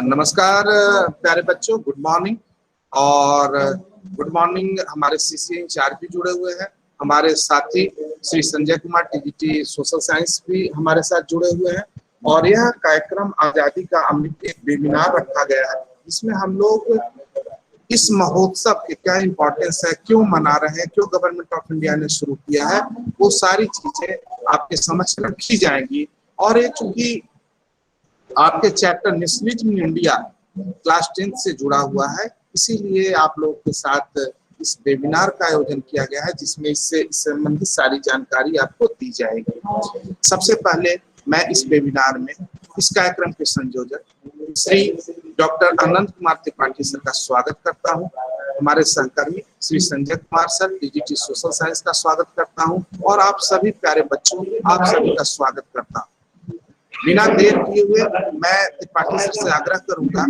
नमस्कार प्यारे बच्चों, गुड मॉर्निंग। और गुड मॉर्निंग हमारे सीसी इंचार्ज भी जुड़े हुए हैं, हमारे साथी Shri Sanjay Kumar TGT social science भी हमारे साथ जुड़े हुए हैं। और यह कार्यक्रम आजादी का अमृत एक वेबिनार रखा गया है, इसमें हम लोग इस महोत्सव के क्या इम्पोर्टेंस है, क्यों मना रहे हैं, क्यों गवर्नमेंट ऑफ इंडिया ने शुरू किया है, वो सारी चीजें आपके समक्ष रखी जाएंगी। और ये चूंकि आपके chapter nationalism in India class 10 से जुड़ा हुआ है, इसीलिए आप लोग के साथ इस वेबिनार का आयोजन किया गया है, जिसमें इससे संबंधित सारी जानकारी आपको दी जाएगी। सबसे पहले मैं इस वेबिनार में इस कार्यक्रम के संयोजक श्री डॉक्टर अनंत कुमार त्रिपाठी सर का स्वागत करता हूं। हमारे सहकर्मी Shri Sanjay Kumar sir TGT social science का स्वागत करता हूं, और आप सभी प्यारे बच्चों, आप सभी का स्वागत करता हूं। बिना देर किए हुए मैं त्रिपाठी सर से आग्रह करूंगा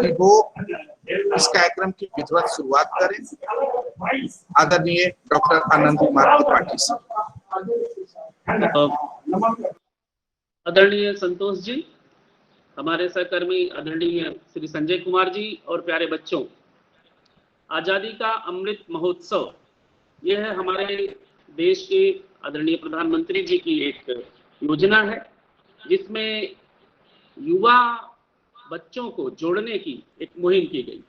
कि वो इस कार्यक्रम की विधिवत शुरुआत करें। आदरणीय डॉक्टर अनंत कुमार त्रिपाठी सर। आदरणीय संतोष जी, हमारे सहकर्मी आदरणीय श्री संजय कुमार जी और प्यारे बच्चों, आजादी का अमृत महोत्सव यह है हमारे देश के आदरणीय प्रधानमंत्री जी की एक योजना है, जिसमें युवा बच्चों को जोड़ने की एक मुहिम की गई।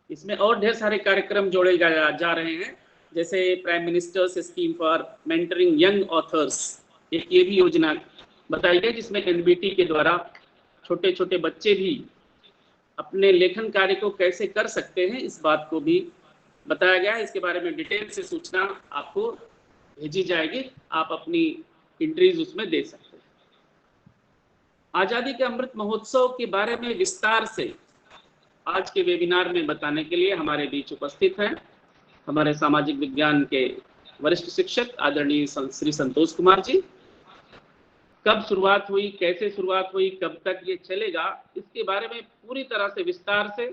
इसमें और ढेर सारे कार्यक्रम जोड़े जा रहे हैं, जैसे prime ministers scheme for mentoring young authors, एक ये भी योजना बताई गई, जिसमें एनबीटी के द्वारा छोटे छोटे बच्चे भी अपने लेखन कार्य को कैसे कर सकते हैं, इस बात को भी बताया गया है। इसके बारे में डिटेल से सूचना आपको भेजी जाएगी, आप अपनी एंट्रीज उसमें दे सकते हैं। आजादी के अमृत महोत्सव के बारे में विस्तार से आज के वेबिनार में बताने के लिए हमारे बीच उपस्थित हैं हमारे सामाजिक विज्ञान के वरिष्ठ शिक्षक आदरणीय श्री संतोष कुमार जी। कब शुरुआत हुई, कैसे शुरुआत हुई, कब तक ये चलेगा, इसके बारे में पूरी तरह से विस्तार से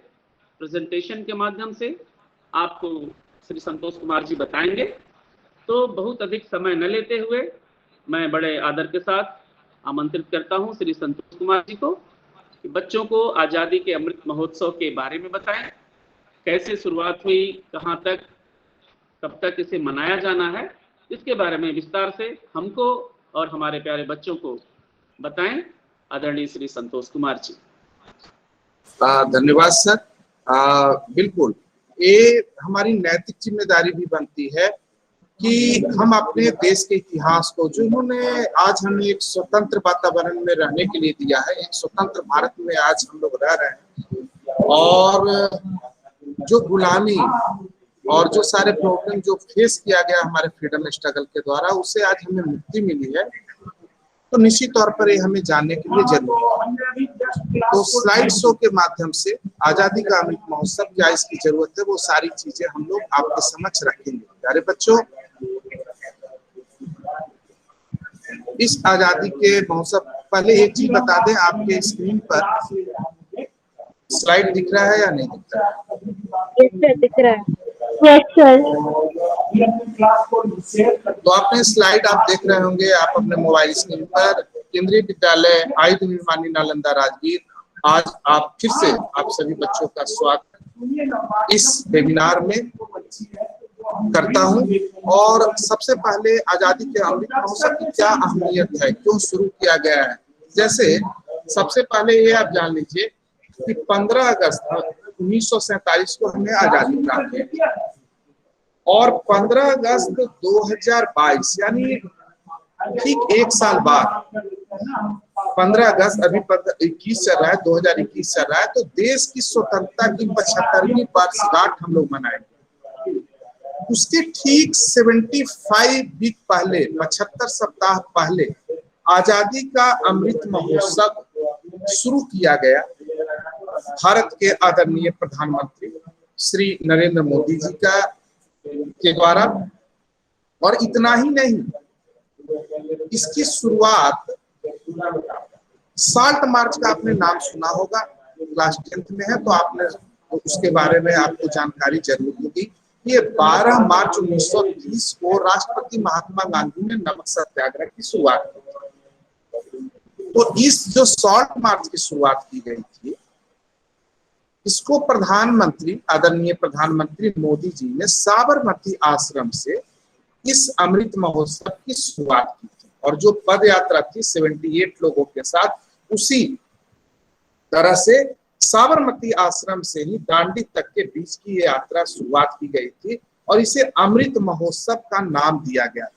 प्रेजेंटेशन के माध्यम से आपको श्री संतोष कुमार जी बताएंगे। तो बहुत अधिक समय न लेते हुए मैं बड़े आदर के साथ आमंत्रित करता हूं श्री संतोष कुमार जी को कि बच्चों को आजादी के अमृत महोत्सव के बारे में बताएं, कैसे शुरुआत हुई, कहां तक, कब तक इसे मनाया जाना है, इसके बारे में विस्तार से हमको और हमारे प्यारे बच्चों को बताएं। आदरणीय श्री संतोष कुमार जी। धन्यवाद सर। बिल्कुल, ये हमारी नैतिक जिम्मेदारी भी बनती है कि हम अपने देश के इतिहास को, जो इन्होंने आज हमें एक स्वतंत्र वातावरण में रहने के लिए दिया है, एक स्वतंत्र भारत में आज हम लोग रह रहे हैं, और जो गुलामी और जो सारे प्रॉब्लम जो फेस किया गया हमारे फ्रीडम स्ट्रगल के द्वारा, उससे आज हमें मुक्ति मिली है, तो निश्चित तौर पर ये हमें जानने के लिए जरूरी है। तो स्लाइड शो के माध्यम से आजादी का अमृत महोत्सव क्या इसकी जरूरत है, वो सारी चीजें हम लोग आपके समक्ष रखेंगे। प्यारे बच्चों, इस आजादी के महोत्सव, पहले एक चीज बता दें, आपके स्क्रीन पर स्लाइड दिख रहा है या नहीं दिख रहा है? दिख रहा है। तो आपने स्लाइड आप देख रहे होंगे, आप अपने मोबाइल स्क्रीन पर। केंद्रीय विद्यालय आयुध निर्माणी नालंदा राजगीर, आज आप फिर से आप सभी बच्चों का स्वागत इस वेबिनार में करता हूं। और सबसे पहले आजादी के अमृत महोत्सव की क्या अहमियत है, क्यों शुरू किया गया है। जैसे सबसे पहले ये आप जान लीजिए कि 15 अगस्त 1947 को हमें आजादी प्राप्त हुई, और 15 अगस्त 2022 यानी ठीक एक साल बाद, 15 अगस्त अभी 21 चल रहा है, 2021 चल रहा है, तो देश की स्वतंत्रता की 75वीं वर्षगांठ हम लोग मनाएंगे। उसके ठीक 75 वीक पहले, 75 सप्ताह पहले आजादी का अमृत महोत्सव शुरू किया गया भारत के आदरणीय प्रधानमंत्री श्री नरेंद्र मोदी जी के द्वारा। और इतना ही नहीं, इसकी शुरुआत साल्ट मार्च का आपने नाम सुना होगा, क्लास 10th में है तो आपने उसके बारे में आपको जानकारी जरूर होगी। ये 12 मार्च 1930 को राष्ट्रपति महात्मा गांधी ने नमक सत्याग्रह की शुरुआत की। तो इस जो शॉर्ट मार्च की शुरुआत की गई थी, इसको प्रधानमंत्री, आदरणीय प्रधानमंत्री मोदी जी ने साबरमती आश्रम से इस अमृत महोत्सव की शुरुआत की थी। और जो पद यात्रा थी 78 लोगों के साथ, उसी तरह से साबरमती आश्रम से ही दांडी तक के बीच की ये यात्रा शुरुआत की गई थी और इसे अमृत महोत्सव का नाम दिया गया था।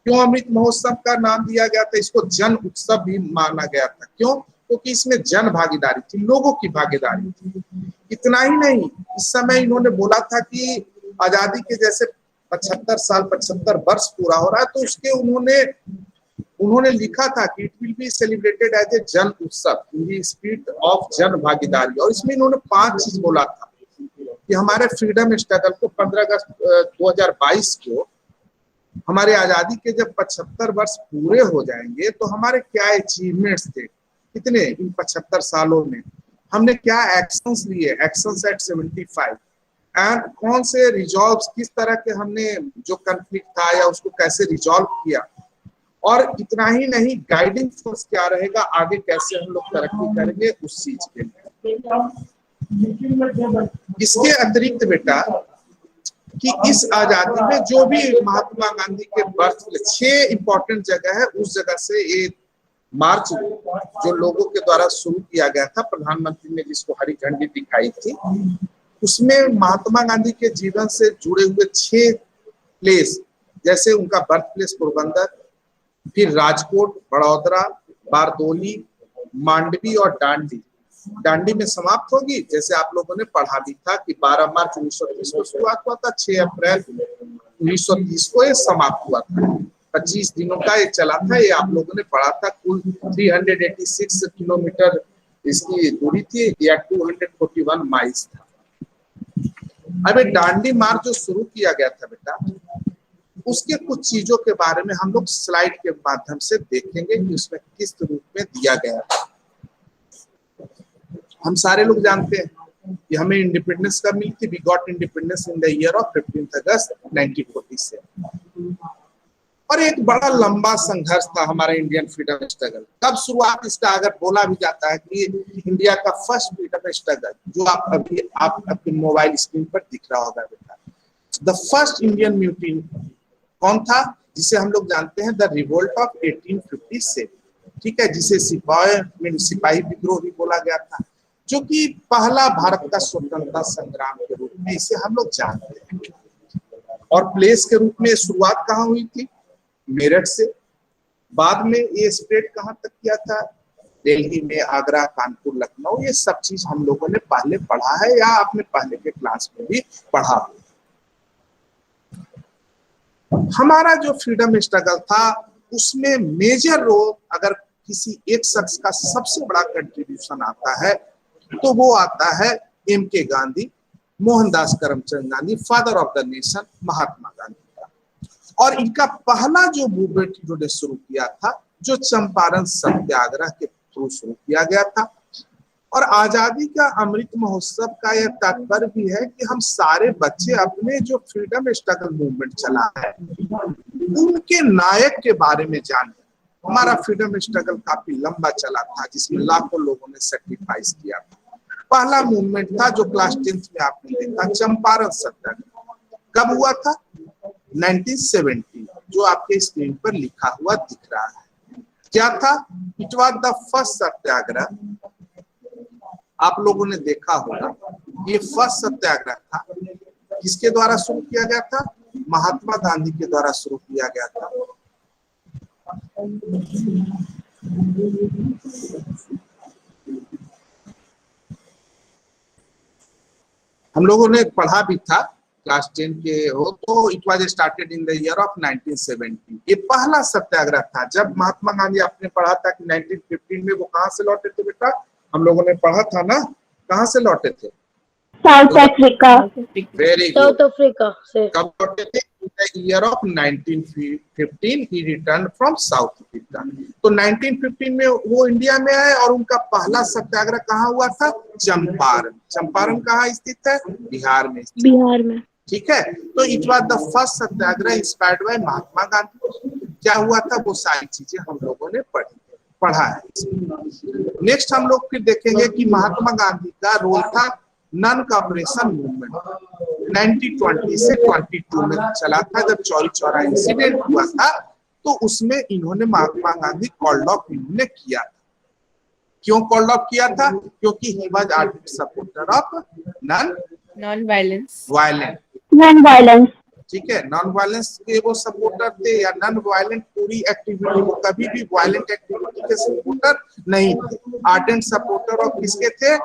क्यों अमृत महोत्सव का नाम दिया गया था? इसको जन उत्सव भी माना गया था। क्यों? क्योंकि इसमें जन भागीदारी थी, लोगों की भागीदारी थी। इतना ही नहीं, इस समय इन्होंने बोला था कि आजादी के जैसे 75 वर्ष पूरा हो रहा है, तो उसके उन्होंने लिखा था कि it will be celebrated as a जन उत्सव इन द स्पिरिट ऑफ जन भागीदारी। और इसमें इन्होंने 5 चीज बोला था कि हमारे फ्रीडम स्ट्रगल को 15 अगस्त 2022 को, हमारे आजादी के जब 75 वर्ष पूरे हो जाएंगे तो हमारे क्या अचीवमेंट्स थे, कितने इन 75 सालों में हमने क्या एक्शंस लिए, एक्शंस एट 75, एंड कौन से रिजॉल्व्स, किस तरह के हमने जो कॉन्फ्लिक्ट था या उसको कैसे रिजॉल्व किया। और इतना ही नहीं, गाइडिंग फोर्स क्या रहेगा, आगे कैसे हम लोग तरक्की करेंगे उस चीज के लिए। इसके अतिरिक्त बेटा कि इस आजादी में जो भी महात्मा गांधी के बर्थ प्लेस 6 इंपॉर्टेंट जगह है, उस जगह से ये मार्च जो लोगों के द्वारा शुरू किया गया था, प्रधानमंत्री ने जिसको हरी झंडी दिखाई थी, उसमें महात्मा गांधी के जीवन से जुड़े हुए 6 प्लेस, जैसे उनका बर्थ प्लेस पोरबंदर, फिर राजकोट, बड़ौदरा, बारदोली, मांडवी और दांडी। दांडी में समाप्त होगी, जैसे आप लोगों ने पढ़ा भी था कि 12 मार्च 1930 को शुरुआत हुआ था, 6 अप्रैल 1930 को ये समाप्त हुआ था। 25 दिनों का ये चला था, ये आप लोगों ने पढ़ा था। कुल 386 किलोमीटर इसकी दूरी थी या 241 माइल्स था। अब दांडी मार्च जो शुरू किया गया था बेटा, उसके कुछ चीजों के बारे में हम लोग स्लाइड के माध्यम से देखेंगे कि उसमें किस रूप में दिया गया है। हम सारे लोग जानते हैं कि हमें इंडिपेंडेंस कब मिली थी। We got independence in the year of 15 August 1947। और एक बड़ा लंबा संघर्ष था हमारा इंडियन फ्रीडम स्ट्रगल। कब शुरुआत इसका अगर बोला भी जाता है कि इंडिया का फर्स्ट फ्रीडम स्ट्रगल, जो आप अपने मोबाइल स्क्रीन पर दिख रहा होगा बेटा, द फर्स्ट इंडियन म्यूटिनी कौन था, जिसे हम लोग जानते हैं द रिवोल्ट ऑफ 1857, ठीक है, जिसे सिपाही विद्रोह भी बोला गया था, जो कि पहला भारत का स्वतंत्रता संग्राम के रूप में इसे हम लोग जानते हैं। और प्लेस के रूप में शुरुआत कहाँ हुई थी? मेरठ से। बाद में ये स्प्रेड कहाँ तक किया था? दिल्ली में, आगरा, कानपुर, लखनऊ। ये सब चीज हम लोगों ने पहले पढ़ा है या आपने पहले के क्लास में भी पढ़ा। हमारा जो फ्रीडम स्ट्रगल था उसमें मेजर रोल अगर किसी एक शख्स का सबसे बड़ा कंट्रीब्यूशन आता है तो वो आता है M.K. Gandhi, Mohandas Karamchand Gandhi, father of the nation, Mahatma Gandhi का। और इनका पहला जो मूवमेंट इन्होंने शुरू किया था, जो चंपारण सत्याग्रह के थ्रू शुरू किया गया था। और आजादी का अमृत महोत्सव का यह तात्पर्य भी है कि हम सारे बच्चे अपने जो फ्रीडम स्ट्रगल मूवमेंट चला है उनके नायक के बारे में जाने। हमारा फ्रीडम स्ट्रगल काफी लंबा चला था, जिसमें लाखों लोगों ने सेक्रीफाइस किया था। पहला मूवमेंट था जो क्लास 10th में आपने देखा, चंपारण सत्याग्रह। कब हुआ था? 1970, जो आपके स्क्रीन पर लिखा हुआ दिख रहा है। क्या था? इट वाज द फर्स्ट सत्याग्रह। आप लोगों ने देखा होगा, ये फर्स्ट सत्याग्रह था। किसके द्वारा शुरू किया गया था? महात्मा गांधी के द्वारा शुरू किया गया था। हम लोगों ने पढ़ा भी था, क्लास 10 के हो तो, it was started in the year of 1970। ये पहला सत्याग्रह था। जब महात्मा गांधी, आपने पढ़ा था कि 1915 में वो कहाँ से लौटे थे बेटा? हम लोगों ने पढ़ा था ना, कहाँ से लौटे थे? South Africa. Very good. South Africa से। कब लौटे थे? Year of 1915 he return from south Africa. तो 1915 में वो इंडिया में आए और उनका पहला सत्याग्रह कहाँ हुआ था? चंपारण। चंपारण कहाँ स्थित है? बिहार में। बिहार में, ठीक है। तो it was the first satyagraha inspired by Mahatma Gandhi. क्या हुआ था वो सारी चीजें हम लोगों ने पढ़ी। पढ़ा है। नेक्स्ट हम लोग फिर देखेंगे कि महात्मा गांधी का रोल था नन कॉपरेशन मूवमेंट 1920 से 22 में चला था, जब चौरी चौरा इंसिडेंट हुआ था तो उसमें इन्होंने महात्मा गांधी कॉल्ड ऑफ इन्होंने किया था। क्यों कॉल्ड ऑफ किया था? क्योंकि he was Arctic supporter of non violence. ठीक है, नॉन वायलेंस के वो सपोर्टर थे या नॉन वायलेंट पूरी एक्टिविटी, वो कभी भी वायलेंट एक्टिविटी के सपोर्टर नहीं थे। आर्डेंट सपोर्टर ऑफ किसके थे?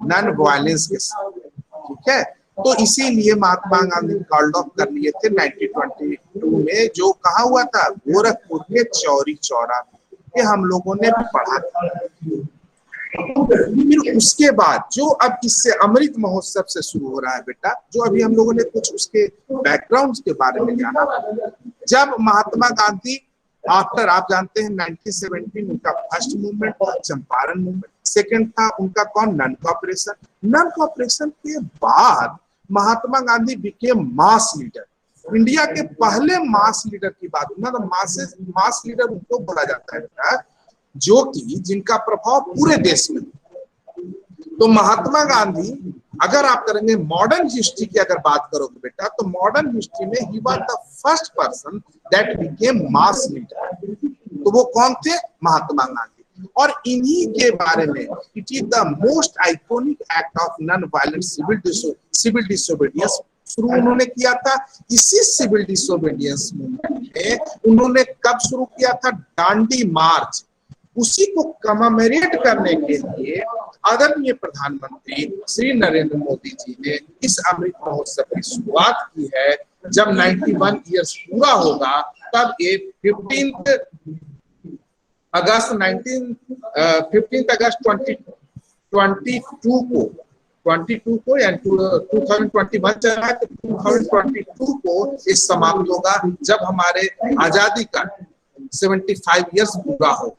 नॉन वायलेंस के। ठीक है, तो इसीलिए महात्मा गांधी कॉल्ड ऑफ कर लिए थे 1922 में, जो कहा हुआ था? गोरखपुर के चौरी चौरा में। ये हम लोगों ने पढ़ा था। फिर उसके बाद जो अब इससे अमृत महोत्सव से शुरू हो रहा है बेटा, जो अभी हम लोगों ने कुछ उसके बैकग्राउंड के बारे में जाना। जब महात्मा गांधी आफ्टर, आप जानते हैं 1917 उनका फर्स्ट मूवमेंट था चंपारण मूवमेंट, सेकंड था उनका कौन? None corporation. नन कॉपरेशन के बाद Mahatma Gandhi became mass leader. India के पहले मास लीडर की बात, मतलब मास लीडर उनको बोला जाता है बेटा जो कि जिनका प्रभाव पूरे देश में। तो महात्मा गांधी, अगर आप करेंगे मॉडर्न हिस्ट्री की अगर बात करोगे बेटा, तो मॉडर्न हिस्ट्री में he was the first person that became mass leader. तो वो कौन थे? महात्मा गांधी। और इन्हीं के बारे में it is the most iconic act of non violent civil disobedience शुरू उन्होंने किया था। इसी सिविल डिसोबीडियंस मूवमेंट में उन्होंने कब शुरू किया था? दांडी मार्च। उसी को कमेमोरेट करने के लिए आदरणीय प्रधानमंत्री श्री नरेंद्र मोदी जी ने इस अमृत महोत्सव की शुरुआत की है। जब 91 ईयर्स पूरा होगा तब ये 15 अगस्त 2022 को या 2021 चल रहा है, तो 2022 को इस समाप्त होगा, जब हमारे आजादी का 75 ईयर्स पूरा होगा।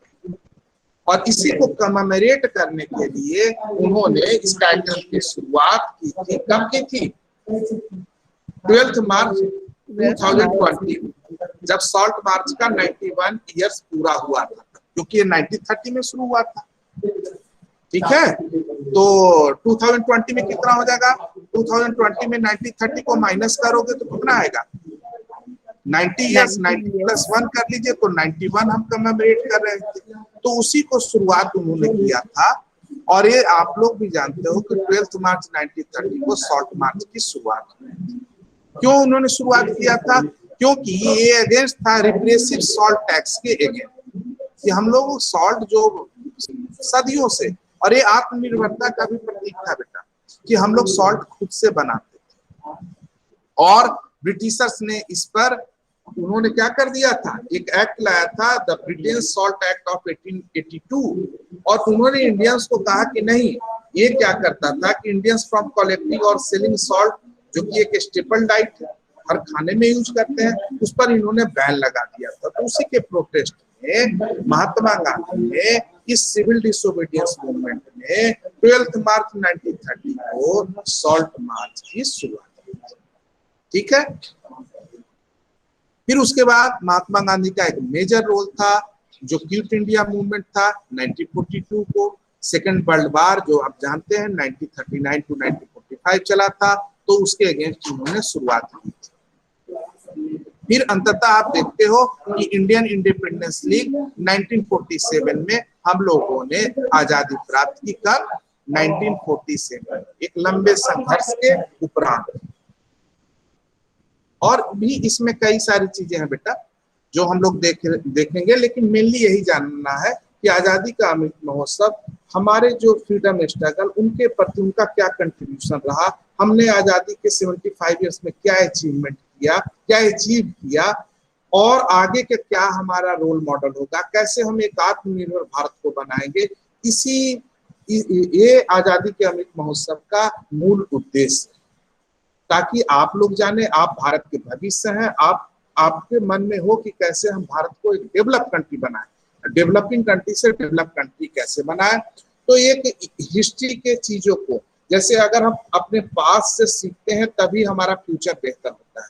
और इसी को कमेमोरेट करने के लिए उन्होंने इस कार्यक्रम की शुरुआत की थी। कब की थी? 12 मार्च 2020, जब सॉल्ट मार्च का 91 ईयर्स पूरा हुआ था, क्योंकि ये 1930 में शुरू हुआ था। ठीक है, तो 2020 में कितना हो जाएगा? 2020 में 1930 को माइनस करोगे तो कितना आएगा? 90 ईयर्स, 90 प्लस 1 कर लीजिए तो 91 हम कमेमोरेट कर रहे थे। तो उसी को शुरुआत उन्होंने किया था। और ये आप लोग भी जानते हो कि 12 मार्च 1930 को सॉल्ट मार्च की शुरुआत हुई थी। क्यों उन्होंने शुरुआत किया था? क्योंकि ये अगेंस्ट था रिप्रेसिव सॉल्ट टैक्स के अगेंस्ट, कि हम लोग सॉल्ट जो सदियों से, और ये आत्मनिर्भरता का भी प्रतीक था बेटा, कि हम लोग सॉल्ट खुद से बनाते थे। और ब्रिटिशर्स ने इस पर उन्होंने क्या कर दिया था? एक एक्ट लाया था, the Britain salt act of 1882। और उन्होंने इंडियंस को कहा कि नहीं, ये क्या करता था कि इंडियंस फ्रॉम कलेक्टिंग और सेलिंग सॉल्ट, जो कि एक स्टेपल डाइट है, हर खाने में यूज करते हैं, उस पर इन्होंने बैन लगा दिया था। तो उसी के प्रोटेस्ट में महात्मा गांधी ने इस सिविल डिसोबीडियंस मूवमेंट में 12 मार्च 1930 को सॉल्ट मार्च की शुरुआत की। ठीक है, फिर उसके बाद महात्मा गांधी का एक मेजर रोल था जो क्विट इंडिया मूवमेंट था 1942 को। सेकेंड वर्ल्ड वार जो आप जानते हैं 1939 टू 1945 चला था, तो उसके अगेंस्ट उन्होंने शुरुआत की थी। फिर अंततः आप देखते हो कि इंडियन इंडिपेंडेंस लीग 1947 में हम लोगों ने आजादी प्राप्त की। कब? 1947, एक लंबे संघर्ष के उपरांत। और भी इसमें कई सारी चीजें हैं बेटा जो हम लोग देखेंगे, लेकिन मेनली यही जानना है कि आजादी का अमृत महोत्सव हमारे जो फ्रीडम स्ट्रगल, उनके प्रति उनका क्या कंट्रीब्यूशन रहा, हमने आजादी के 75 ईयर्स में क्या अचीवमेंट किया, क्या अचीव किया, और आगे के क्या हमारा रोल मॉडल होगा, कैसे हम एक आत्मनिर्भर भारत को बनाएंगे। ये आजादी के अमृत महोत्सव का मूल उद्देश्य, ताकि आप लोग जाने आप भारत के भविष्य हैं, आपके मन में हो कि कैसे हम भारत को एक डेवलप कंट्री बनाएं, डेवलपिंग कंट्री से डेवलप कंट्री कैसे बनाएं। तो एक हिस्ट्री के चीजों को, जैसे अगर हम अपने पास से सीखते हैं तभी हमारा फ्यूचर बेहतर होता है।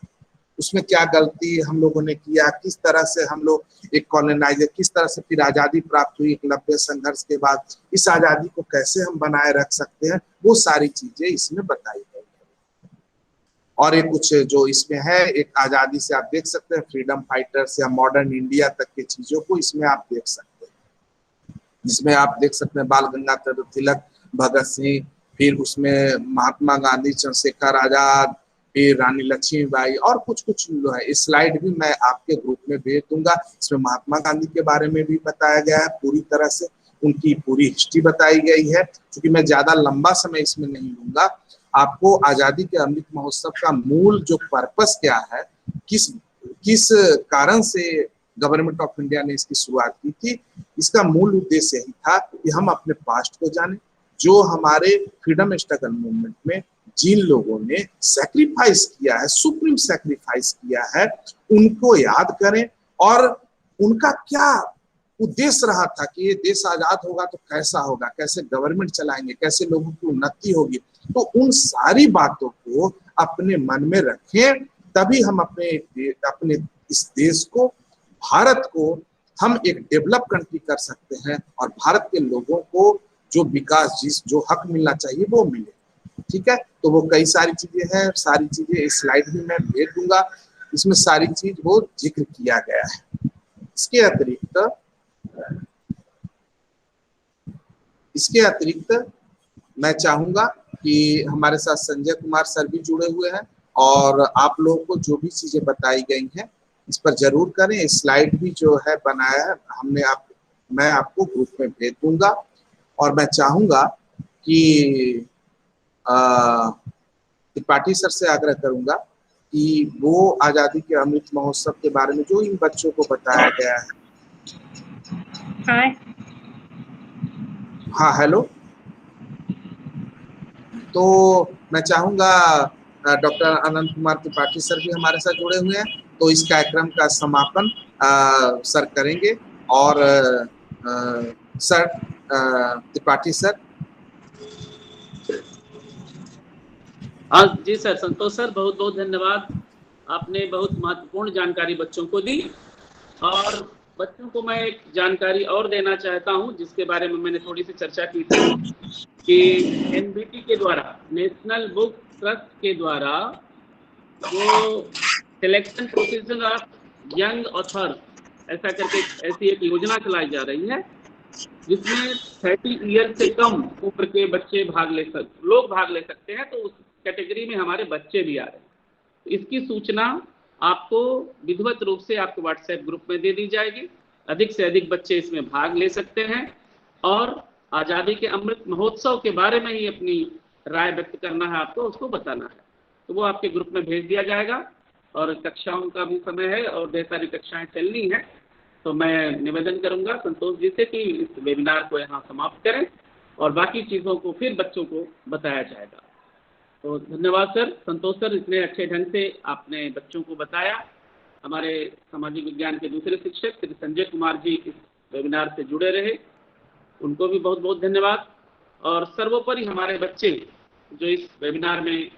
उसमें क्या गलती हम लोगों ने किया, किस तरह से हम लोग एक कॉलोनाइजर, किस तरह से फिर आजादी प्राप्त हुई एकलव्य संघर्ष के बाद, इस आजादी को कैसे हम बनाए रख सकते हैं, वो सारी चीजें इसमें बताई गई है। और ये कुछ जो इसमें है, एक आजादी से आप देख सकते हैं फ्रीडम फाइटर्स या मॉडर्न इंडिया तक की चीजों को इसमें आप देख सकते हैं, जिसमें आप देख सकते हैं बाल गंगाधर तिलक, भगत सिंह, फिर उसमें महात्मा गांधी, चंद्रशेखर आजाद, फिर रानी लक्ष्मीबाई, और कुछ कुछ जो है इस स्लाइड भी मैं आपके ग्रुप में भेज दूंगा। इसमें महात्मा गांधी के बारे में भी बताया गया है, पूरी तरह से उनकी पूरी हिस्ट्री बताई गई है। क्योंकि मैं ज्यादा लंबा समय इसमें नहीं लूंगा, आपको आजादी के अमृत महोत्सव का मूल जो पर्पस क्या है, किस किस कारण से गवर्नमेंट ऑफ इंडिया ने इसकी शुरुआत की थी, इसका मूल उद्देश्य यही था कि हम अपने पास्ट को जाने, जो हमारे फ्रीडम स्ट्रगल मूवमेंट में जिन लोगों ने सैक्रिफाइस किया है, सुप्रीम सैक्रिफाइस किया है, उनको याद करें और उनका क्या उद्देश्य रहा था कि ये देश आजाद होगा तो कैसा होगा, कैसे गवर्नमेंट चलाएंगे, कैसे लोगों की उन्नति होगी। तो उन सारी बातों को अपने मन में रखें, तभी हम अपने इस देश को, भारत को हम एक डेवलप कंट्री कर सकते हैं और भारत के लोगों को जो विकास, जो हक मिलना चाहिए वो मिले। ठीक है, तो वो कई सारी चीजें हैं, सारी चीजें इस स्लाइड में मैं भेज दूंगा, इसमें सारी चीज वो जिक्र किया गया है। इसके अतिरिक्त मैं चाहूंगा कि हमारे साथ संजय कुमार सर भी जुड़े हुए हैं, और आप लोगों को जो भी चीजें बताई गई हैं इस पर जरूर करें। स्लाइड भी जो है बनाया है हमने, मैं आपको ग्रुप में भेज दूंगा। और मैं चाहूंगा कि त्रिपाठी सर से आग्रह करूंगा कि वो आजादी के अमृत महोत्सव के बारे में जो इन बच्चों को बताया गया है। हाँ हेलो, तो मैं चाहूंगा डॉक्टर अनंत कुमार त्रिपाठी सर भी हमारे साथ जुड़े हुए हैं, तो इस कार्यक्रम का समापन सर करेंगे। और सर त्रिपाठी सर। हाँ जी सर, संतोष सर, बहुत बहुत धन्यवाद। आपने बहुत महत्वपूर्ण जानकारी बच्चों को दी, और बच्चों को मैं एक जानकारी और देना चाहता हूं जिसके बारे में मैंने थोड़ी सी चर्चा की थी कि एनबीटी के द्वारा, नेशनल बुक ट्रस्ट के द्वारा जो selection procedure of young author ऐसा करके ऐसी एक योजना चलाई जा रही है जिसमें 30 ईयर से कम उम्र के बच्चे भाग ले सकते हैं। तो उस कैटेगरी में हमारे बच्चे भी आ रहे हैं। तो इसकी सूचना आपको विधिवत रूप से आपके व्हाट्सएप ग्रुप में दे दी जाएगी। अधिक से अधिक बच्चे इसमें भाग ले सकते हैं और आज़ादी के अमृत महोत्सव के बारे में ही अपनी राय व्यक्त करना है, आपको उसको बताना है। तो वो आपके ग्रुप में भेज दिया जाएगा। और कक्षाओं का भी समय है और ढेर सारी कक्षाएं चलनी है, तो मैं निवेदन करूंगा संतोष जी से कि इस वेबिनार को यहाँ समाप्त करें और बाकी चीज़ों को फिर बच्चों को बताया जाएगा। तो धन्यवाद सर, संतोष सर, इतने अच्छे ढंग से आपने बच्चों को बताया। हमारे सामाजिक विज्ञान के दूसरे शिक्षक श्री संजय कुमार जी इस वेबिनार से जुड़े रहे, उनको भी बहुत बहुत धन्यवाद। और सर्वोपरि हमारे बच्चे जो इस वेबिनार में